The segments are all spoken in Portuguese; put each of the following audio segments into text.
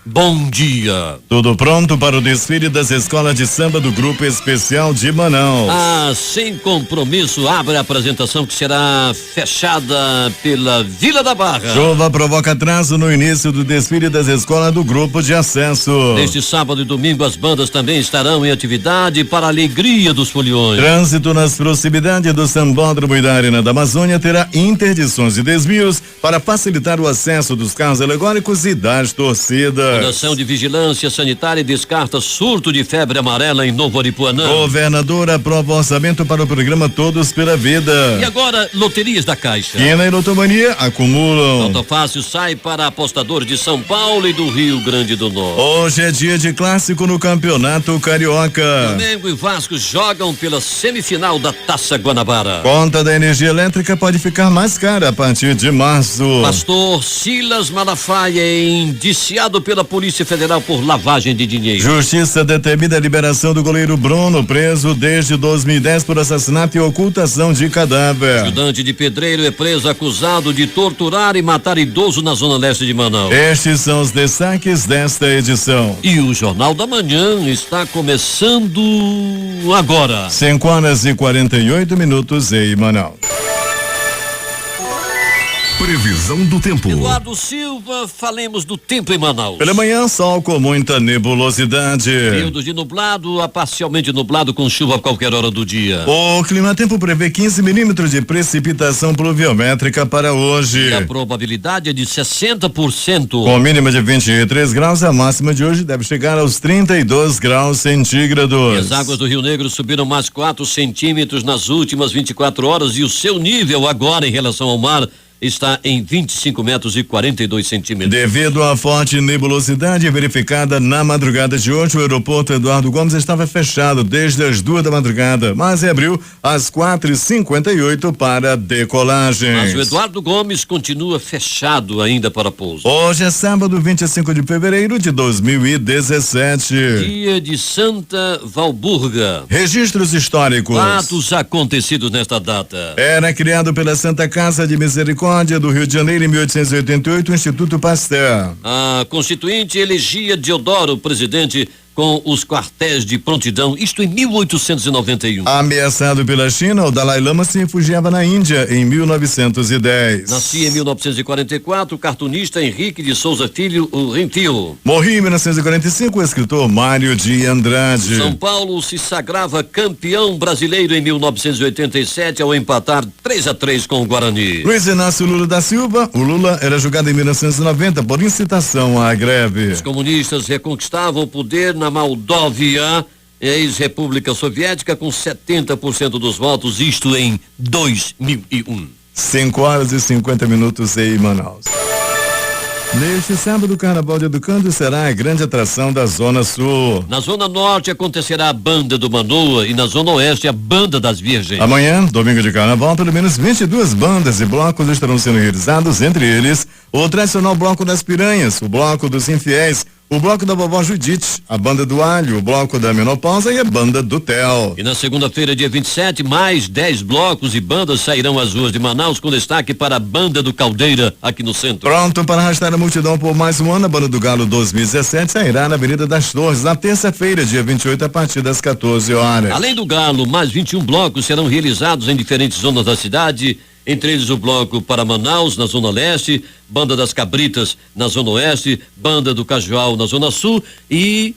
Bom dia. Tudo pronto para o desfile das escolas de samba do Grupo Especial de Manaus. Sem compromisso, abre a apresentação que será fechada pela Vila da Barra. Chuva provoca atraso no início do desfile das escolas do Grupo de Acesso. Neste sábado e domingo as bandas também estarão em atividade para a alegria dos foliões. Trânsito nas proximidades do Sambódromo e da Arena da Amazônia terá interdições e desvios para facilitar o acesso dos carros alegóricos e das torcidas. A Fundação de Vigilância Sanitária descarta surto de febre amarela em Novo Aripuanã. Governador aprova orçamento para o programa Todos pela Vida. E agora, loterias da Caixa. Quina e Lotomania acumulam. Nota Fácil sai para apostadores de São Paulo e do Rio Grande do Norte. Hoje é dia de clássico no Campeonato Carioca. Flamengo e Vasco jogam pela semifinal da Taça Guanabara. Conta da energia elétrica pode ficar mais cara a partir de março. Pastor Silas Malafaia é indiciado pela Polícia Federal por lavagem de dinheiro. Justiça determina a liberação do goleiro Bruno, preso desde 2010 por assassinato e ocultação de cadáver. Estudante de Pedreiro é preso acusado de torturar e matar idoso na zona leste de Manaus. Estes são os destaques desta edição. E o Jornal da Manhã está começando agora. 5h48 em Manaus. Previsão do tempo. Eduardo Silva, falemos do tempo em Manaus. Pela manhã, sol com muita nebulosidade. Período de nublado a parcialmente nublado com chuva a qualquer hora do dia. O Climatempo prevê 15 milímetros de precipitação pluviométrica para hoje. E a probabilidade é de 60%. Com mínima de 23 graus, a máxima de hoje deve chegar aos 32 graus centígrados. E as águas do Rio Negro subiram mais 4 centímetros nas últimas 24 horas e o seu nível agora em relação ao mar está em 25 metros e 42 centímetros. Devido à forte nebulosidade verificada na madrugada de hoje, o aeroporto Eduardo Gomes estava fechado desde as 2 da madrugada, mas abriu às 4h58 para decolagem. Mas o Eduardo Gomes continua fechado ainda para pouso. Hoje é sábado, 25 de fevereiro de 2017. Dia de Santa Valburga. Registros históricos. Fatos acontecidos nesta data. Era criado pela Santa Casa de Misericórdia do Rio de Janeiro em 1888 o Instituto Pasteur. A Constituinte elegia Deodoro presidente com os quartéis de prontidão, isto em 1891. Ameaçado pela China, o Dalai Lama se refugiava na Índia em 1910. Nascia em 1944 o cartunista Henrique de Souza Filho, o Rentil. Morria em 1945 o escritor Mário de Andrade. São Paulo se sagrava campeão brasileiro em 1987 ao empatar 3-3 com o Guarani. Luiz Inácio Lula da Silva, o Lula era julgado em 1990 por incitação à greve. Os comunistas reconquistavam o poder na Moldóvia, ex-república soviética, com 70% dos votos, isto em 2001. 5h50 em Manaus. Neste sábado, o Carnaval de Educando será a grande atração da Zona Sul. Na Zona Norte acontecerá a Banda do Manoa e na Zona Oeste a Banda das Virgens. Amanhã, domingo de Carnaval, pelo menos 22 bandas e blocos estarão sendo realizados, entre eles o tradicional Bloco das Piranhas, o Bloco dos Infiéis, o Bloco da Vovó Judite, a Banda do Alho, o Bloco da Menopausa e a Banda do Tel. E na segunda-feira, dia 27, mais 10 blocos e bandas sairão às ruas de Manaus, com destaque para a Banda do Caldeira, aqui no centro. Pronto para arrastar a multidão por mais um ano, a Banda do Galo 2017 sairá na Avenida das Torres, na terça-feira, dia 28, a partir das 14 horas. Além do Galo, mais 21 blocos serão realizados em diferentes zonas da cidade, entre eles o Bloco para Manaus, na Zona Leste, Banda das Cabritas, na Zona Oeste, Banda do Cajual, na Zona Sul e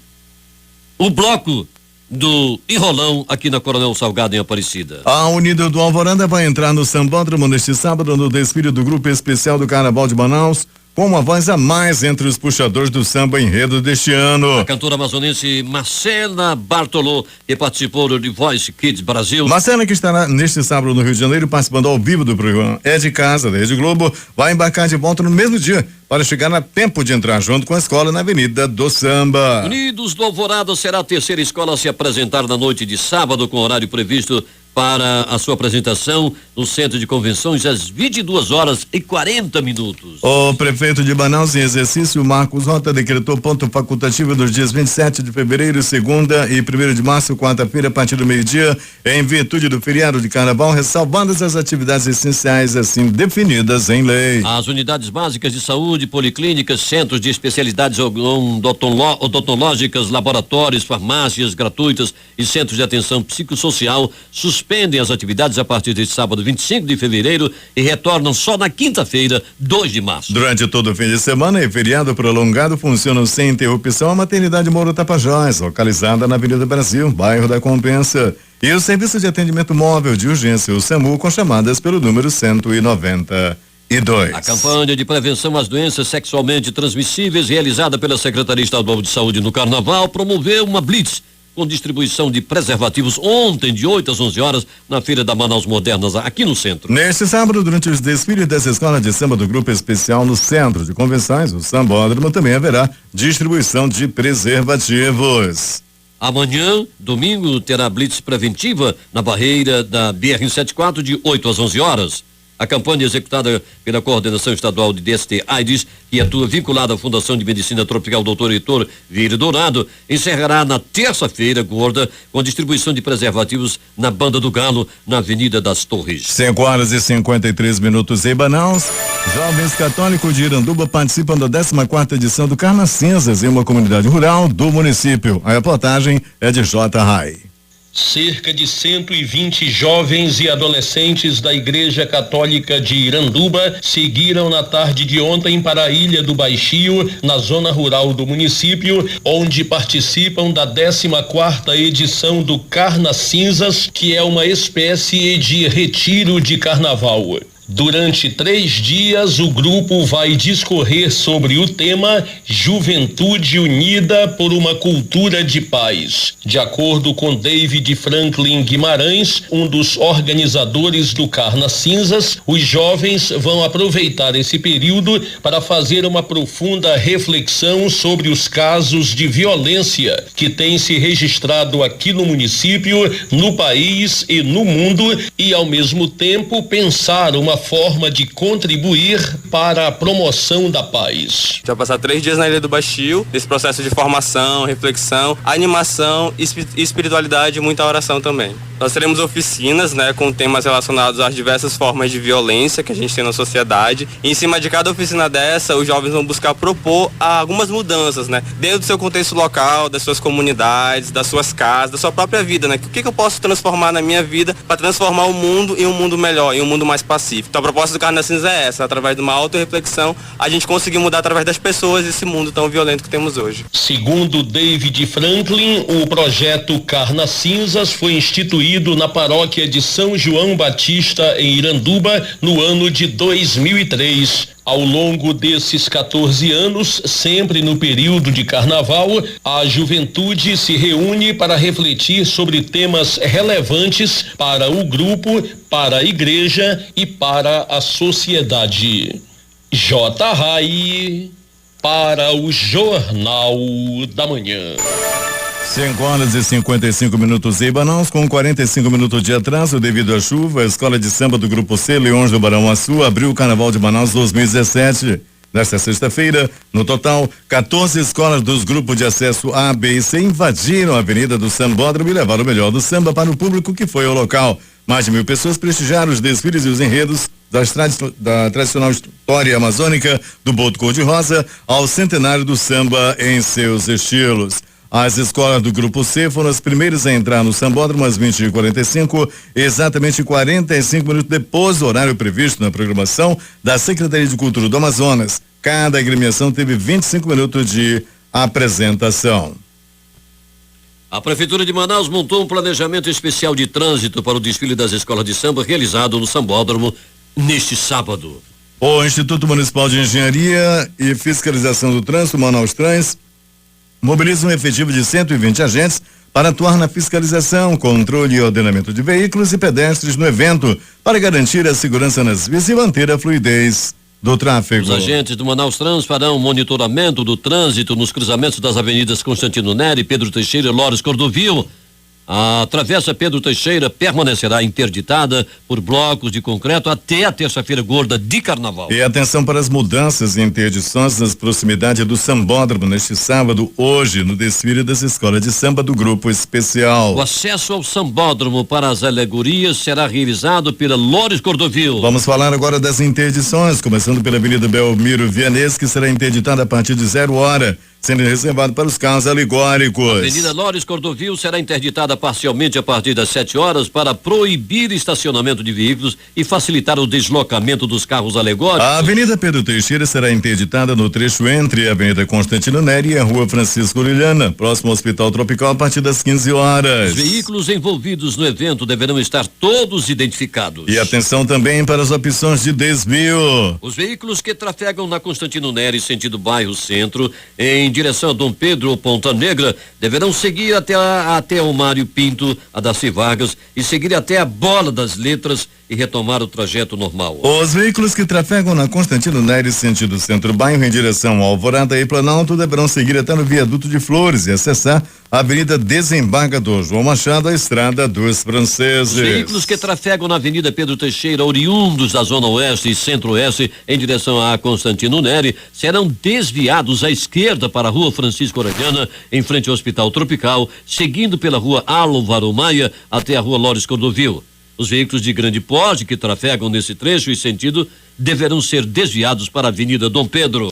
o Bloco do Enrolão, aqui na Coronel Salgado, em Aparecida. A Unida do Alvorada vai entrar no Sambódromo neste sábado no desfile do Grupo Especial do Carnaval de Manaus, com uma voz a mais entre os puxadores do samba enredo deste ano. A cantora amazonense Marcela Bartolô, que participou do The Voice Kids Brasil. Marcela, que estará neste sábado no Rio de Janeiro participando ao vivo do programa É de Casa, da Rede Globo, vai embarcar de volta no mesmo dia para chegar a tempo de entrar junto com a escola na Avenida do Samba. Unidos do Alvorada será a terceira escola a se apresentar na noite de sábado com horário previsto para a sua apresentação no Centro de Convenções às 22h40. O prefeito de Manaus em exercício, Marcos Rota, decretou ponto facultativo dos dias 27 de fevereiro, segunda e 1º de março, quarta-feira, a partir do meio-dia, em virtude do feriado de carnaval, ressalvando as atividades essenciais assim definidas em lei. As unidades básicas de saúde, policlínicas, centros de especialidades odontológicas, laboratórios, farmácias gratuitas e centros de atenção psicossocial suspendem as atividades a partir deste sábado 25 de fevereiro e retornam só na quinta-feira, 2 de março. Durante todo o fim de semana e feriado prolongado, funcionam sem interrupção a maternidade Moro Tapajós, localizada na Avenida Brasil, bairro da Compensa, e o serviço de atendimento móvel de urgência, o SAMU, com chamadas pelo número 192. A campanha de prevenção às doenças sexualmente transmissíveis, realizada pela Secretaria Estadual de Saúde no Carnaval, promoveu uma blitz com distribuição de preservativos ontem, de 8 às 11 horas, na Feira da Manaus Modernas, aqui no centro. Neste sábado, durante os desfiles das escolas de samba do Grupo Especial no Centro de Convenções, o Sambódromo, também haverá distribuição de preservativos. Amanhã, domingo, terá blitz preventiva na barreira da BR-174 de 8 às 11 horas. A campanha executada pela Coordenação Estadual de DST-AIDS, que atua vinculada à Fundação de Medicina Tropical Dr. Heitor Vieira Dourado, encerrará na terça-feira gorda com distribuição de preservativos na Banda do Galo, na Avenida das Torres. 5h53 em Manaus. Jovens católicos de Iranduba participam da 14ª edição do Carna Cinzas em uma comunidade rural do município. A reportagem é de J. Rai. Cerca de 120 jovens e adolescentes da Igreja Católica de Iranduba seguiram na tarde de ontem para a Ilha do Baixio, na zona rural do município, onde participam da 14ª edição do Carna Cinzas, que é uma espécie de retiro de carnaval. Durante 3 dias, o grupo vai discorrer sobre o tema Juventude Unida por uma Cultura de Paz. De acordo com David Franklin Guimarães, um dos organizadores do Carna Cinzas, os jovens vão aproveitar esse período para fazer uma profunda reflexão sobre os casos de violência que têm se registrado aqui no município, no país e no mundo, e ao mesmo tempo pensar uma forma de contribuir para a promoção da paz. A gente vai passar 3 dias na Ilha do Baixio, nesse processo de formação, reflexão, animação, espiritualidade e muita oração também. Nós teremos oficinas, com temas relacionados às diversas formas de violência que a gente tem na sociedade. E em cima de cada oficina dessa, os jovens vão buscar propor algumas mudanças, dentro do seu contexto local, das suas comunidades, das suas casas, da sua própria vida, O que eu posso transformar na minha vida para transformar o mundo em um mundo melhor, em um mundo mais pacífico. Então a proposta do Carna Cinza é essa, através de uma autorreflexão, a gente conseguir mudar através das pessoas esse mundo tão violento que temos hoje. Segundo David Franklin, o projeto Carna Cinzas foi instituído na paróquia de São João Batista, em Iranduba, no ano de 2003. Ao longo desses 14 anos, sempre no período de carnaval, a juventude se reúne para refletir sobre temas relevantes para o grupo, para a igreja e para a sociedade. J. Rai, para o Jornal da Manhã. 5h55 em Manaus, com 45 minutos de atraso devido à chuva. A escola de samba do Grupo C, Leões do Barão Açu, abriu o Carnaval de Manaus 2017. Nesta sexta-feira, no total, 14 escolas dos grupos de acesso A, B e C invadiram a Avenida do Sambódromo e levaram o melhor do samba para o público que foi ao local. Mais de 1.000 pessoas prestigiaram os desfiles e os enredos da tradicional história amazônica, do boto cor-de-rosa ao centenário do samba em seus estilos. As escolas do Grupo C foram as primeiras a entrar no Sambódromo às 20h45, exatamente 45 minutos depois do horário previsto na programação da Secretaria de Cultura do Amazonas. Cada agremiação teve 25 minutos de apresentação. A Prefeitura de Manaus montou um planejamento especial de trânsito para o desfile das escolas de samba realizado no Sambódromo neste sábado. O Instituto Municipal de Engenharia e Fiscalização do Trânsito, Manaus Trans, mobiliza um efetivo de 120 agentes para atuar na fiscalização, controle e ordenamento de veículos e pedestres no evento, para garantir a segurança nas vias e manter a fluidez do tráfego. Os agentes do Manaus Trans farão monitoramento do trânsito nos cruzamentos das avenidas Constantino Neri, Pedro Teixeira e Lores Cordovil. A Travessa Pedro Teixeira permanecerá interditada por blocos de concreto até a terça-feira gorda de carnaval. E atenção para as mudanças e interdições nas proximidades do Sambódromo neste sábado, hoje, no desfile das escolas de samba do Grupo Especial. O acesso ao Sambódromo para as alegorias será realizado pela Lores Cordovil. Vamos falar agora das interdições, começando pela Avenida Belmiro Vianês, que será interditada a partir de 0 hora, sendo reservado para os carros alegóricos. A Avenida Lores Cordovil será interditada parcialmente a partir das 7 horas para proibir estacionamento de veículos e facilitar o deslocamento dos carros alegóricos. A Avenida Pedro Teixeira será interditada no trecho entre a Avenida Constantino Neri e a Rua Francisco Liliana, próximo ao Hospital Tropical, a partir das 15 horas. Os veículos envolvidos no evento deverão estar todos identificados. E atenção também para as opções de desvio. Os veículos que trafegam na Constantino Neri, sentido bairro Centro, em direção a Dom Pedro ou Ponta Negra, deverão seguir até o Mário Pinto, a Darcy Vargas, e seguir até a Bola das Letras e retomar o trajeto normal. Os veículos que trafegam na Constantino Neri, sentido Centro-Bairro, em direção ao Alvorada e Planalto, deverão seguir até no Viaduto de Flores e acessar a Avenida Desembargador João Machado, a Estrada dos Franceses. Os veículos que trafegam na Avenida Pedro Teixeira, oriundos da Zona Oeste e Centro-Oeste, em direção a Constantino Neri, serão desviados à esquerda para a Rua Francisco Orellana, em frente ao Hospital Tropical, seguindo pela Rua Álvaro Maia até a Rua Lores Cordovil. Os veículos de grande porte que trafegam nesse trecho e sentido deverão ser desviados para a Avenida Dom Pedro.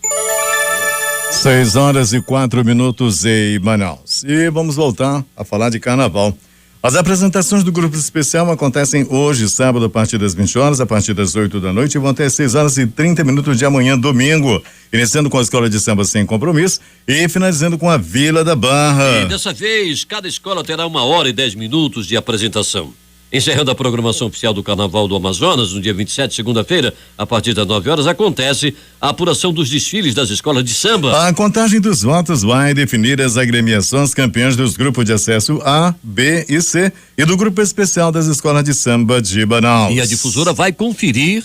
6 horas e 4 minutos em Manaus. E vamos voltar a falar de carnaval. As apresentações do Grupo Especial acontecem hoje, sábado, a partir das 20 horas, a partir das 8 da noite, e vão até 6 horas e 30 minutos de amanhã, domingo. Iniciando com a Escola de Samba Sem Compromisso e finalizando com a Vila da Barra. E dessa vez, cada escola terá 1 hora e 10 minutos de apresentação. Encerrando a programação oficial do Carnaval do Amazonas, no dia 27, segunda-feira, a partir das 9 horas, acontece a apuração dos desfiles das escolas de samba. A contagem dos votos vai definir as agremiações campeãs dos grupos de acesso A, B e C e do Grupo Especial das Escolas de Samba de Manaus. E a difusora vai conferir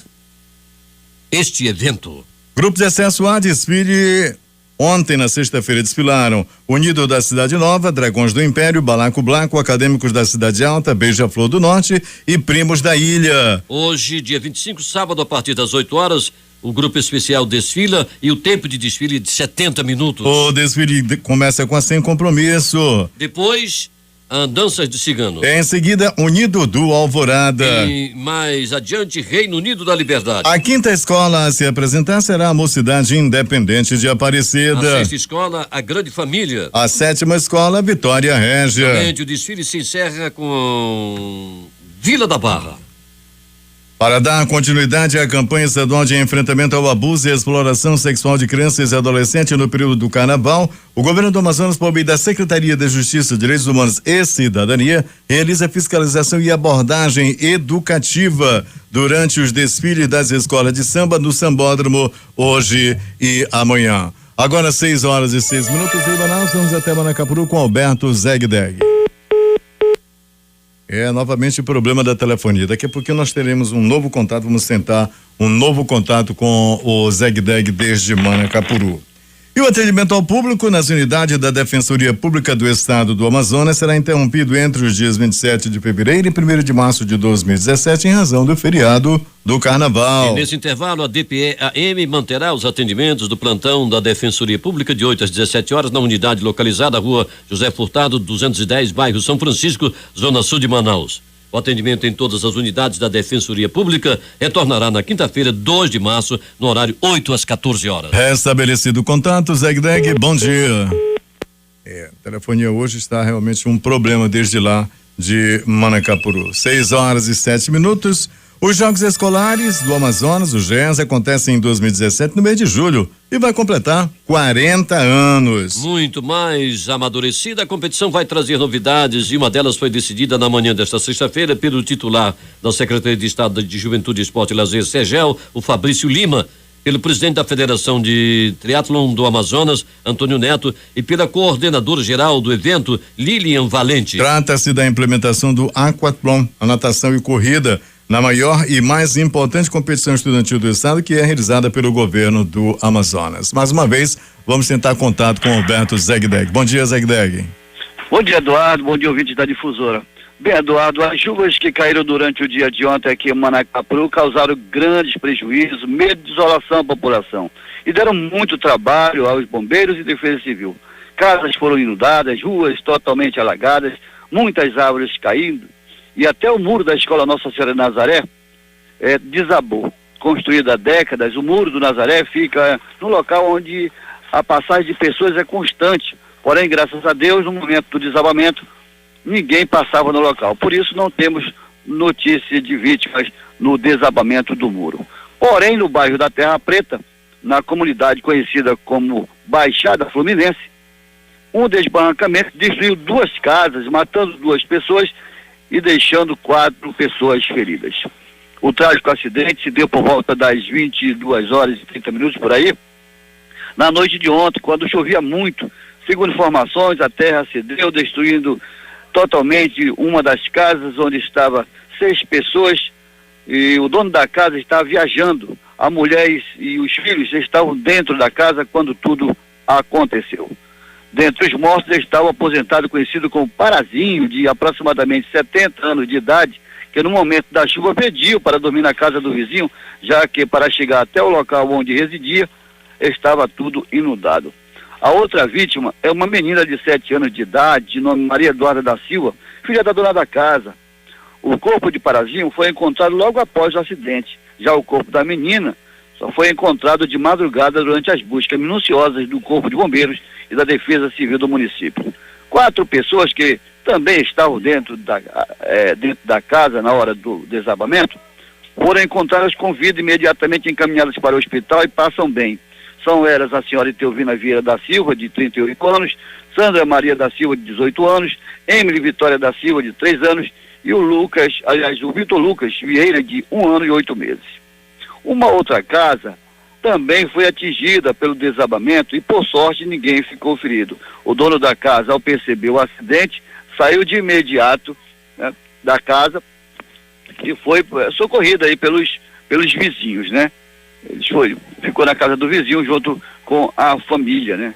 este evento. Grupo de acesso A, desfile. Ontem, na sexta-feira, desfilaram Unido da Cidade Nova, Dragões do Império, Balaco Blanco, Acadêmicos da Cidade Alta, Beija-Flor do Norte e Primos da Ilha. Hoje, dia 25, sábado, a partir das 8 horas, o Grupo Especial desfila e o tempo de desfile é de 70 minutos. O desfile começa com a Sem Compromisso. Depois, Andanças de Cigano. Em seguida, Unido do Alvorada. E mais adiante, Reino Unido da Liberdade. A quinta escola a se apresentar será a Mocidade Independente de Aparecida. A sexta escola, a Grande Família. A sétima escola, Vitória Régia. Somente o desfile se encerra com Vila da Barra. Para dar continuidade à campanha estadual de enfrentamento ao abuso e exploração sexual de crianças e adolescentes no período do Carnaval, o governo do Amazonas, por meio da Secretaria da Justiça, Direitos Humanos e Cidadania, realiza fiscalização e abordagem educativa durante os desfiles das escolas de samba no Sambódromo, hoje e amanhã. Agora 6 horas e 6 minutos em Manaus, vamos até Manacapuru com Alberto Zegdeg. Novamente o problema da telefonia. Daqui a pouquinho nós teremos um novo contato, vamos tentar um novo contato com o Zegdeg desde Manacapuru. E o atendimento ao público nas unidades da Defensoria Pública do Estado do Amazonas será interrompido entre os dias 27 de fevereiro e 1º de março de 2017 em razão do feriado do Carnaval. E nesse intervalo, a DPE-AM manterá os atendimentos do plantão da Defensoria Pública de 8 às 17 horas na unidade localizada à Rua José Furtado, 210, bairro São Francisco, Zona Sul de Manaus. O atendimento em todas as unidades da Defensoria Pública retornará na quinta-feira, 2 de março, no horário 8 às 14 horas. Restabelecido o contato, Zegdeg, bom dia. A telefonia hoje está realmente um problema desde lá de Manacapuru. 6 horas e 7 minutos. Os Jogos Escolares do Amazonas, o GES, acontecem em 2017, no mês de julho, e vai completar 40 anos. Muito mais amadurecida, a competição vai trazer novidades e uma delas foi decidida na manhã desta sexta-feira pelo titular da Secretaria de Estado de Juventude, Esporte e Lazer, SEGEL, o Fabrício Lima, pelo presidente da Federação de Triatlon do Amazonas, Antônio Neto, e pela coordenadora geral do evento, Lilian Valente. Trata-se da implementação do aquatlon, a natação e corrida, na maior e mais importante competição estudantil do estado, que é realizada pelo governo do Amazonas. Mais uma vez, vamos tentar contato com Alberto Zegdeg. Bom dia, Zegdeg. Bom dia, Eduardo. Bom dia, ouvinte da Difusora. Bem, Eduardo, as chuvas que caíram durante o dia de ontem aqui em Manacapuru causaram grandes prejuízos, medo de desolação à população e deram muito trabalho aos bombeiros e defesa civil. Casas foram inundadas, ruas totalmente alagadas, muitas árvores caindo e até o muro da escola Nossa Senhora de Nazaré desabou. Construído há décadas, o muro do Nazaré fica no local onde a passagem de pessoas é constante. Porém, graças a Deus, no momento do desabamento, ninguém passava no local. Por isso, não temos notícia de vítimas no desabamento do muro. Porém, no bairro da Terra Preta, na comunidade conhecida como Baixada Fluminense, um desbarrancamento destruiu 2 casas, matando 2 pessoas e deixando 4 pessoas feridas. O trágico acidente se deu por volta das 22 horas e 30 minutos por aí, na noite de ontem, quando chovia muito. Segundo informações, a terra cedeu, destruindo totalmente uma das casas onde estava 6 pessoas e o dono da casa estava viajando. A mulher e os filhos estavam dentro da casa quando tudo aconteceu. Dentre os mortos estava o aposentado conhecido como Parazinho, de aproximadamente 70 anos de idade, que no momento da chuva pediu para dormir na casa do vizinho, já que para chegar até o local onde residia estava tudo inundado. A outra vítima é uma menina de 7 anos de idade, de nome Maria Eduarda da Silva, filha da dona da casa. O corpo de Parazinho foi encontrado logo após o acidente. Já o corpo da menina só foi encontrado de madrugada durante as buscas minuciosas do Corpo de Bombeiros e da Defesa Civil do município. 4 pessoas que também estavam dentro da casa na hora do desabamento foram encontradas com vida imediatamente encaminhadas para o hospital e passam bem. São elas a senhora Teovina Vieira da Silva, de 38 anos, Sandra Maria da Silva, de 18 anos, Emily Vitória da Silva, de 3 anos, e o Vitor Lucas Vieira, de 1 ano e 8 meses. Uma outra casa também foi atingida pelo desabamento e, por sorte, ninguém ficou ferido. O dono da casa, ao perceber o acidente, saiu de imediato, né, da casa e foi socorrido aí pelos vizinhos, né? Ficou na casa do vizinho junto com a família, né?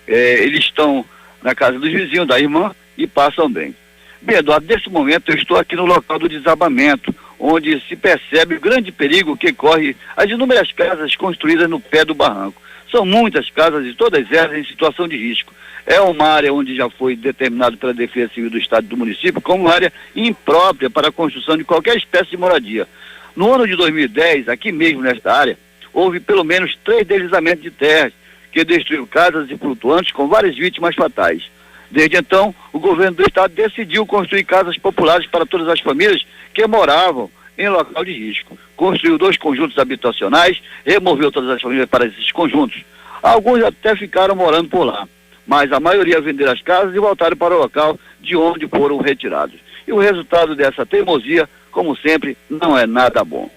Eles estão na casa dos vizinhos, da irmã, e passam bem. Bem, Eduardo, nesse momento eu estou aqui no local do desabamento, onde se percebe o grande perigo que corre as inúmeras casas construídas no pé do barranco. São muitas casas e todas elas em situação de risco. É uma área onde já foi determinado pela Defesa Civil do Estado e do município como área imprópria para a construção de qualquer espécie de moradia. No ano de 2010, aqui mesmo nesta área, houve pelo menos 3 deslizamentos de terras que destruíram casas e flutuantes com várias vítimas fatais. Desde então, o governo do estado decidiu construir casas populares para todas as famílias que moravam em local de risco. Construiu 2 conjuntos habitacionais, removeu todas as famílias para esses conjuntos. Alguns até ficaram morando por lá, mas a maioria venderam as casas e voltaram para o local de onde foram retirados. E o resultado dessa teimosia, como sempre, não é nada bom.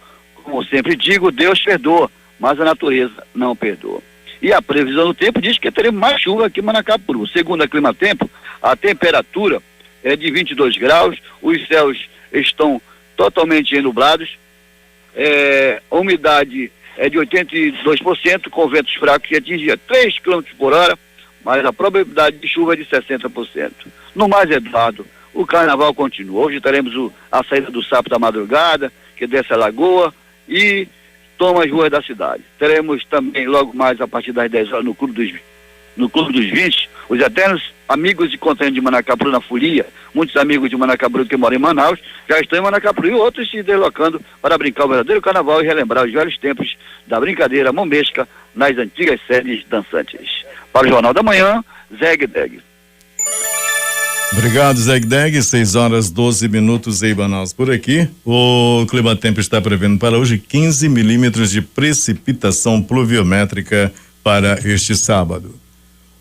Como sempre digo, Deus perdoa, mas a natureza não perdoa. E a previsão do tempo diz que teremos mais chuva aqui em Manacapuru. Segundo a Climatempo, a temperatura é de 22 graus, os céus estão totalmente enublados, a umidade é de 82%, com ventos fracos que atingia 3 km por hora, mas a probabilidade de chuva é de 60%. No mais, Eduardo, o carnaval continua. Hoje teremos a saída do Sapo da Madrugada, que desce a lagoa e toma as ruas da cidade. Teremos também logo mais a partir das 10 horas no Clube dos 20, os eternos amigos e conterrâneos de Manacapuru na folia. Muitos amigos de Manacapuru que moram em Manaus já estão em Manacapuru e outros se deslocando para brincar o verdadeiro carnaval e relembrar os velhos tempos da brincadeira mombesca nas antigas sedes dançantes. Para o Jornal da Manhã, Zeg Deg. Obrigado, Zeg Deg. 6 horas 12 minutos em Manaus. Por aqui, o Climatempo está prevendo para hoje 15 milímetros de precipitação pluviométrica para este sábado.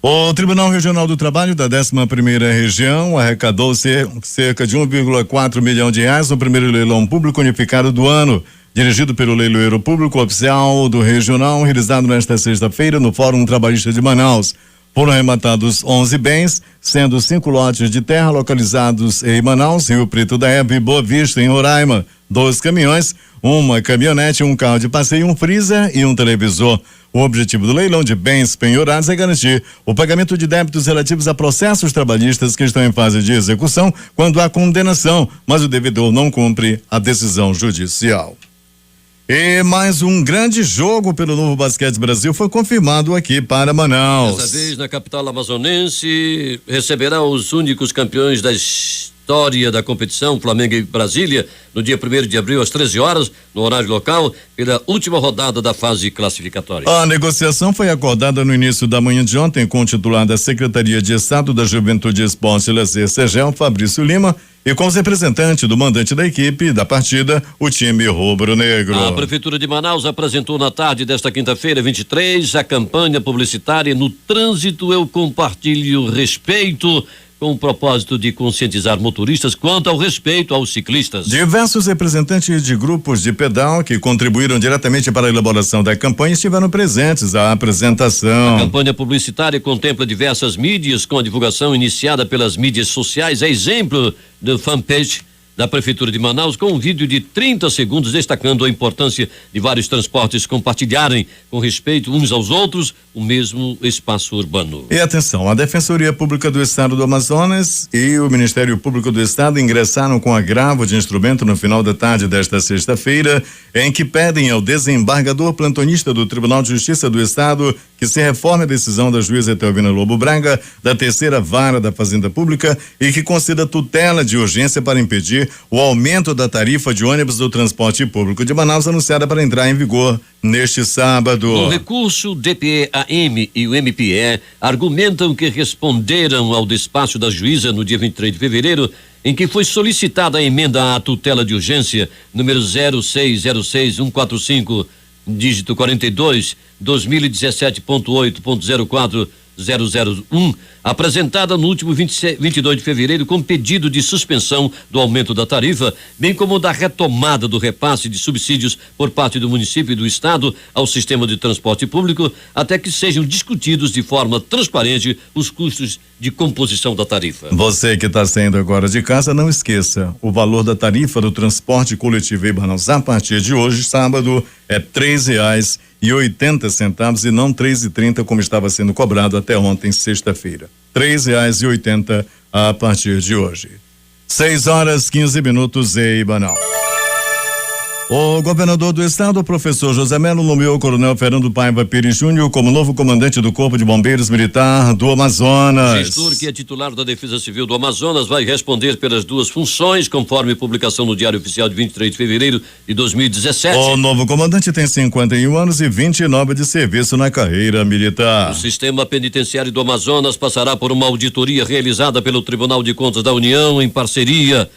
O Tribunal Regional do Trabalho da 11ª Região arrecadou cerca de 1,4 milhão de reais no primeiro leilão público unificado do ano, dirigido pelo leiloeiro público oficial do Regional, realizado nesta sexta-feira no Fórum Trabalhista de Manaus. Foram arrematados 11 bens, sendo 5 lotes de terra localizados em Manaus, Rio Preto da Eva e Boa Vista, em Roraima. 2 caminhões, uma caminhonete, um carro de passeio, um freezer e um televisor. O objetivo do leilão de bens penhorados é garantir o pagamento de débitos relativos a processos trabalhistas que estão em fase de execução quando há condenação, mas o devedor não cumpre a decisão judicial. E mais um grande jogo pelo Novo Basquete Brasil foi confirmado aqui para Manaus. Dessa vez na capital amazonense receberá os únicos campeões da história da competição, Flamengo e Brasília, no dia 1º de abril às 13 horas, no horário local, pela última rodada da fase classificatória. A negociação foi acordada no início da manhã de ontem com o titular da Secretaria de Estado da Juventude, Esporte e Lazer, Segel, Fabrício Lima, e com os representantes do mandante da equipe da partida, o time rubro-negro. A Prefeitura de Manaus apresentou na tarde desta quinta-feira, 23, a campanha publicitária No Trânsito Eu Compartilho Respeito, com o propósito de conscientizar motoristas quanto ao respeito aos ciclistas. Diversos representantes de grupos de pedal que contribuíram diretamente para a elaboração da campanha estiveram presentes à apresentação. A campanha publicitária contempla diversas mídias, com a divulgação iniciada pelas mídias sociais, é exemplo do fanpage da Prefeitura de Manaus, com um vídeo de 30 segundos destacando a importância de vários transportes compartilharem com respeito uns aos outros o mesmo espaço urbano. E atenção, a Defensoria Pública do Estado do Amazonas e o Ministério Público do Estado ingressaram com agravo de instrumento no final da tarde desta sexta-feira, em que pedem ao desembargador plantonista do Tribunal de Justiça do Estado que se reforme a decisão da juíza Etelvina Lobo Braga, da 3ª Vara da Fazenda Pública, e que conceda tutela de urgência para impedir o aumento da tarifa de ônibus do transporte público de Manaus, anunciada para entrar em vigor neste sábado. No recurso, o DPE-AM e o MPE argumentam que responderam ao despacho da juíza no dia 23 de fevereiro, em que foi solicitada a emenda à tutela de urgência número 0606145, dígito 42, 2017.8.04.001, apresentada no último 22 de fevereiro com pedido de suspensão do aumento da tarifa, bem como da retomada do repasse de subsídios por parte do município e do estado ao sistema de transporte público, até que sejam discutidos de forma transparente os custos de composição da tarifa. Você que está saindo agora de casa, não esqueça, o valor da tarifa do transporte coletivo em Manaus a partir de hoje, sábado, é R$3,80 e não R$3,30 como estava sendo cobrado até ontem, sexta-feira. R$3,80 a partir de hoje. 6h15 em Manaus. O governador do estado, o professor José Melo, nomeou o coronel Fernando Paiva Pires Júnior como novo comandante do Corpo de Bombeiros Militar do Amazonas. O gestor, que é titular da Defesa Civil do Amazonas, vai responder pelas duas funções, conforme publicação no Diário Oficial de 23 de fevereiro de 2017. O novo comandante tem 51 anos e 29 de serviço na carreira militar. O sistema penitenciário do Amazonas passará por uma auditoria realizada pelo Tribunal de Contas da União em parceria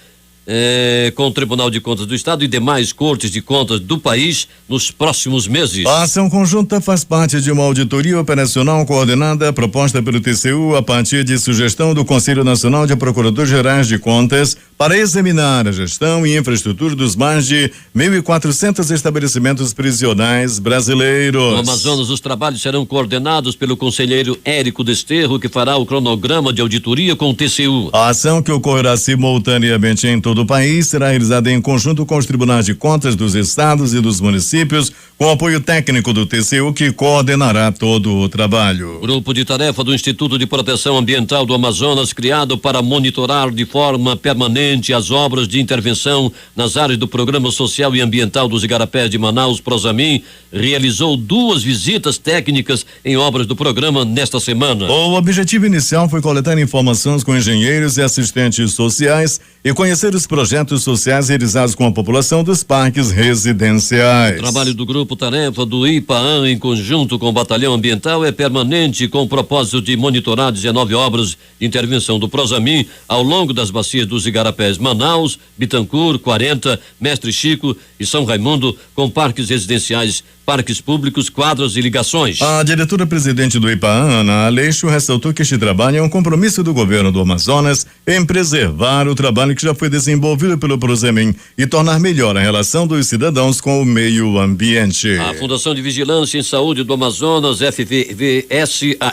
com o Tribunal de Contas do Estado e demais cortes de contas do país nos próximos meses. A ação conjunta faz parte de uma auditoria operacional coordenada proposta pelo TCU a partir de sugestão do Conselho Nacional de Procuradores Gerais de Contas para examinar a gestão e infraestrutura dos mais de 1.400 estabelecimentos prisionais brasileiros. No Amazonas, os trabalhos serão coordenados pelo conselheiro Érico Desterro, que fará o cronograma de auditoria com o TCU. A ação, que ocorrerá simultaneamente em todo o país, será realizada em conjunto com os tribunais de contas dos estados e dos municípios, com apoio técnico do TCU, que coordenará todo o trabalho. Grupo de tarefa do Instituto de Proteção Ambiental do Amazonas, criado para monitorar de forma permanente as obras de intervenção nas áreas do Programa Social e Ambiental dos Igarapés de Manaus, Prosamin, realizou 2 visitas técnicas em obras do programa nesta semana. O objetivo inicial foi coletar informações com engenheiros e assistentes sociais e conhecer os projetos sociais realizados com a população dos parques residenciais. O trabalho do Grupo Tarefa do IPAAM, em conjunto com o Batalhão Ambiental, é permanente, com o propósito de monitorar 19 obras de intervenção do Prosamin ao longo das bacias dos Igarapés, Manaus, Bitâncourt, 40, Mestre Chico e São Raimundo, com parques residenciais parques públicos, quadras e ligações. A diretora-presidente do IPAAN, Ana Aleixo, ressaltou que este trabalho é um compromisso do governo do Amazonas em preservar o trabalho que já foi desenvolvido pelo Prosemin e tornar melhor a relação dos cidadãos com o meio ambiente. A Fundação de Vigilância em Saúde do Amazonas, FVSAM,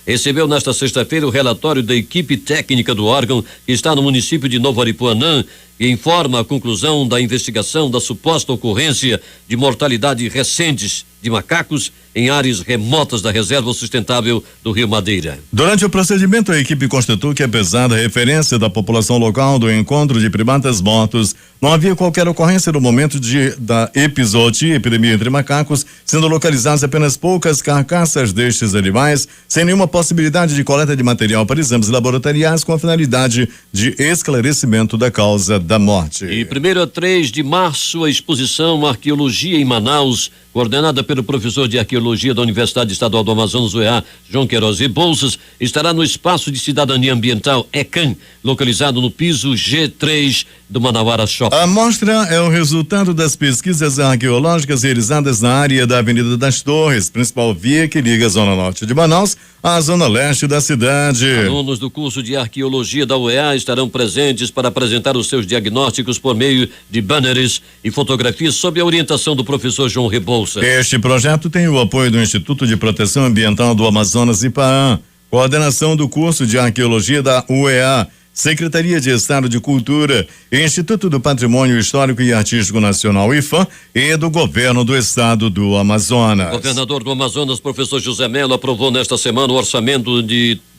recebeu nesta sexta-feira o relatório da equipe técnica do órgão que está no município de Novo Aripuanã e informa a conclusão da investigação da suposta ocorrência de mortalidade recentes de macacos em áreas remotas da Reserva Sustentável do Rio Madeira. Durante o procedimento, a equipe constatou que, apesar da referência da população local do encontro de primatas mortos, não havia qualquer ocorrência no momento da epizootia, epidemia entre macacos, sendo localizadas apenas poucas carcaças destes animais, sem nenhuma possibilidade de coleta de material para exames laboratoriais com a finalidade de esclarecimento da causa da morte. E 1º a 3 de março, a exposição Arqueologia em Manaus, coordenada pelo professor de Arqueologia da Universidade Estadual do Amazonas, UEA, João Queiroz Rebouças, estará no Espaço de Cidadania Ambiental ECAM, localizado no piso G3 do Manauara Shopping. A mostra é o resultado das pesquisas arqueológicas realizadas na área da Avenida das Torres, principal via que liga a zona norte de Manaus à zona leste da cidade. Alunos do curso de Arqueologia da UEA estarão presentes para apresentar os seus diagnósticos por meio de banners e fotografias sob a orientação do professor João Rebouças. Este projeto tem o apoio do Instituto de Proteção Ambiental do Amazonas, IPAAN, coordenação do curso de Arqueologia da UEA, Secretaria de Estado de Cultura, Instituto do Patrimônio Histórico e Artístico Nacional, IFAM, e do Governo do Estado do Amazonas. O governador do Amazonas, professor José Mello, aprovou nesta semana o orçamento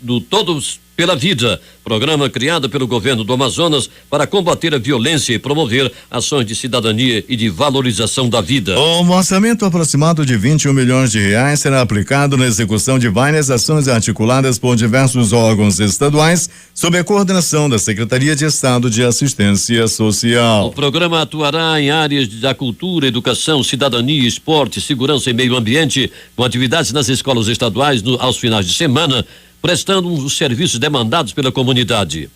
do Todos pela Vida, programa criado pelo governo do Amazonas para combater a violência e promover ações de cidadania e de valorização da vida. Um orçamento aproximado de 21 milhões de reais será aplicado na execução de várias ações articuladas por diversos órgãos estaduais, sob a coordenação da Secretaria de Estado de Assistência Social. O programa atuará em áreas da cultura, educação, cidadania, esporte, segurança e meio ambiente, com atividades nas escolas estaduais aos finais de semana, prestando os serviços demandados pela comunidade.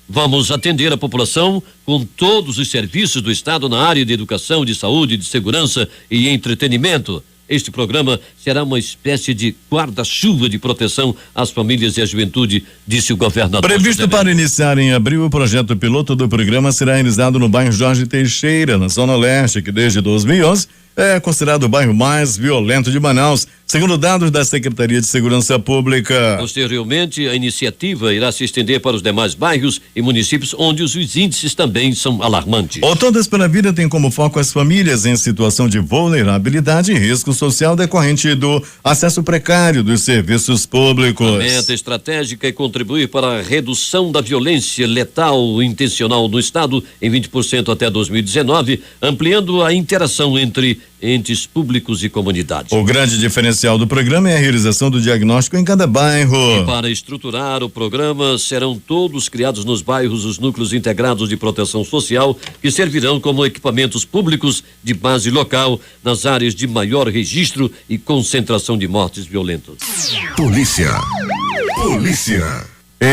Vamos atender a população com todos os serviços do Estado na área de educação, de saúde, de segurança e entretenimento. Este programa será uma espécie de guarda-chuva de proteção às famílias e à juventude, disse o governador. Previsto para iniciar em abril, o projeto piloto do programa será realizado no bairro Jorge Teixeira, na Zona Leste, que desde 2011 é considerado o bairro mais violento de Manaus, segundo dados da Secretaria de Segurança Pública. Posteriormente, a iniciativa irá se estender para os demais bairros e municípios onde os índices também são alarmantes. O Todas pela Vida tem como foco as famílias em situação de vulnerabilidade e risco social decorrente do acesso precário dos serviços públicos. A meta estratégica é contribuir para a redução da violência letal intencional no Estado em 20% até 2019, ampliando a interação entre entes públicos e comunidades. O grande diferencial do programa é a realização do diagnóstico em cada bairro. E para estruturar o programa, serão todos criados nos bairros os núcleos integrados de proteção social, que servirão como equipamentos públicos de base local nas áreas de maior registro e concentração de mortes violentas. Polícia.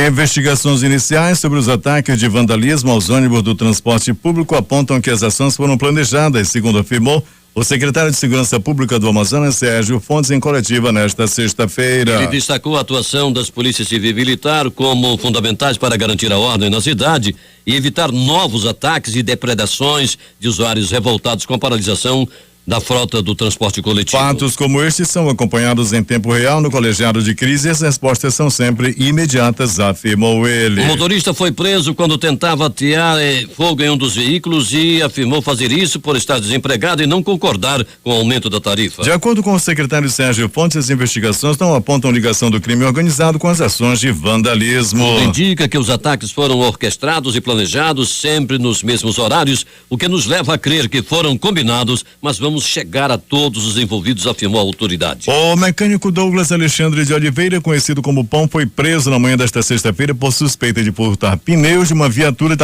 Investigações iniciais sobre os ataques de vandalismo aos ônibus do transporte público apontam que as ações foram planejadas, segundo afirmou o secretário de Segurança Pública do Amazonas, Sérgio Fontes, em coletiva nesta sexta-feira. Ele destacou a atuação das polícias civil e militar como fundamentais para garantir a ordem na cidade e evitar novos ataques e depredações de usuários revoltados com a paralisação da frota do transporte coletivo. Fatos como estes são acompanhados em tempo real no colegiado de crise e as respostas são sempre imediatas, afirmou ele. O motorista foi preso quando tentava atear fogo em um dos veículos e afirmou fazer isso por estar desempregado e não concordar com o aumento da tarifa. De acordo com o secretário Sérgio Fontes, as investigações não apontam ligação do crime organizado com as ações de vandalismo. Tudo indica que os ataques foram orquestrados e planejados sempre nos mesmos horários, o que nos leva a crer que foram combinados, mas vamos chegar a todos os envolvidos, afirmou a autoridade. O mecânico Douglas Alexandre de Oliveira, conhecido como Pão, foi preso na manhã desta sexta-feira por suspeita de furtar pneus de uma viatura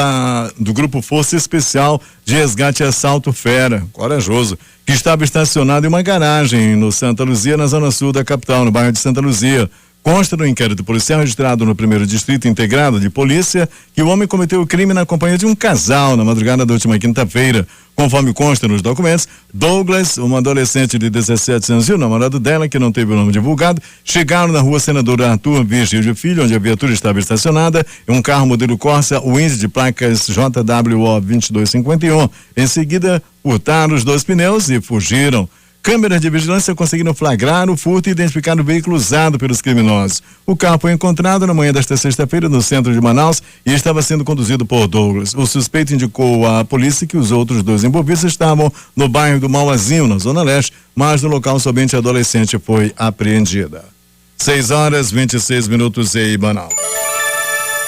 do Grupo Força Especial de Resgate e Assalto Fera, corajoso, que estava estacionado em uma garagem no Santa Luzia, na zona sul da capital, no bairro de Santa Luzia. Consta no inquérito policial registrado no 1º Distrito Integrado de Polícia que o homem cometeu o crime na companhia de um casal na madrugada da última quinta-feira. Conforme consta nos documentos, Douglas, uma adolescente de 17 anos e o namorado dela, que não teve o nome divulgado, chegaram na rua Senador Arthur Virgílio Filho, onde a viatura estava estacionada, em um carro modelo Corsa Wind de placas JWO 2251. Em seguida, furtaram os 2 pneus e fugiram. Câmeras de vigilância conseguiram flagrar o furto e identificar o veículo usado pelos criminosos. O carro foi encontrado na manhã desta sexta-feira no centro de Manaus e estava sendo conduzido por Douglas. O suspeito indicou à polícia que os outros 2 envolvidos estavam no bairro do Mauazinho, na Zona Leste, mas no local somente a adolescente foi apreendida. 6h26 em Manaus.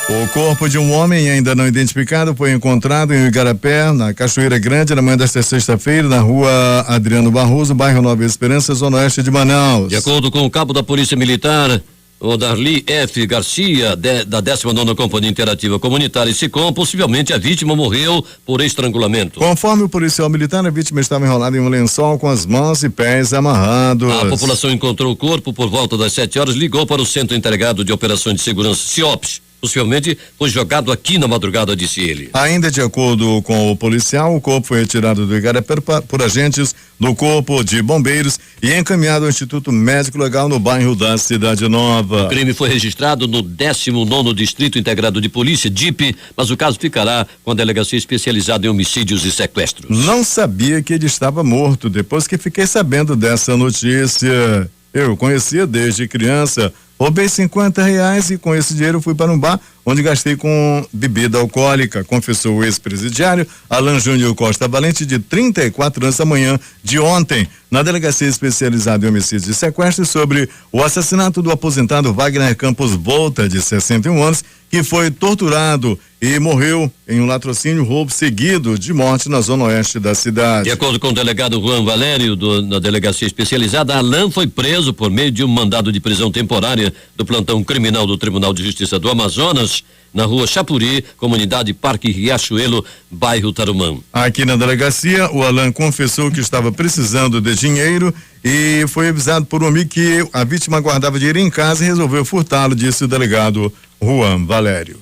O corpo de um homem ainda não identificado foi encontrado em Igarapé, na Cachoeira Grande, na manhã desta sexta-feira, na rua Adriano Barroso, bairro Nova Esperança, zona oeste de Manaus. De acordo com o cabo da Polícia Militar, o Darli F. Garcia, da 19ª Companhia Interativa Comunitária SICOM, possivelmente a vítima morreu por estrangulamento. Conforme o policial militar, a vítima estava enrolada em um lençol com as mãos e pés amarrados. A população encontrou o corpo por volta das 7 horas, ligou para o Centro Integrado de Operações de Segurança, CIOPS. Possivelmente foi jogado aqui na madrugada, disse ele. Ainda de acordo com o policial, o corpo foi retirado do Igarapé por agentes do Corpo de Bombeiros e encaminhado ao Instituto Médico Legal no bairro da Cidade Nova. O crime foi registrado no 19º Distrito Integrado de Polícia, DIP, mas o caso ficará com a Delegacia Especializada em Homicídios e Sequestros. Não sabia que ele estava morto, depois que fiquei sabendo dessa notícia. Eu conhecia desde criança. Roubei R$50 e com esse dinheiro fui para um bar onde gastei com bebida alcoólica, confessou o ex-presidiário Alan Júnior Costa Valente, de 34 anos, da manhã de ontem, na Delegacia Especializada em Homicídios e Sequestros, sobre o assassinato do aposentado Wagner Campos Volta, de 61 anos, que foi torturado e morreu em um latrocínio, roubo seguido de morte na zona oeste da cidade. De acordo com o delegado Juan Valério, da Delegacia Especializada, Alan foi preso por meio de um mandado de prisão temporária do plantão criminal do Tribunal de Justiça do Amazonas, na rua Chapuri, comunidade Parque Riachuelo, bairro Tarumã. Aqui na delegacia, o Alan confessou que estava precisando de dinheiro e foi avisado por um amigo que a vítima guardava dinheiro em casa e resolveu furtá-lo, disse o delegado Juan Valério.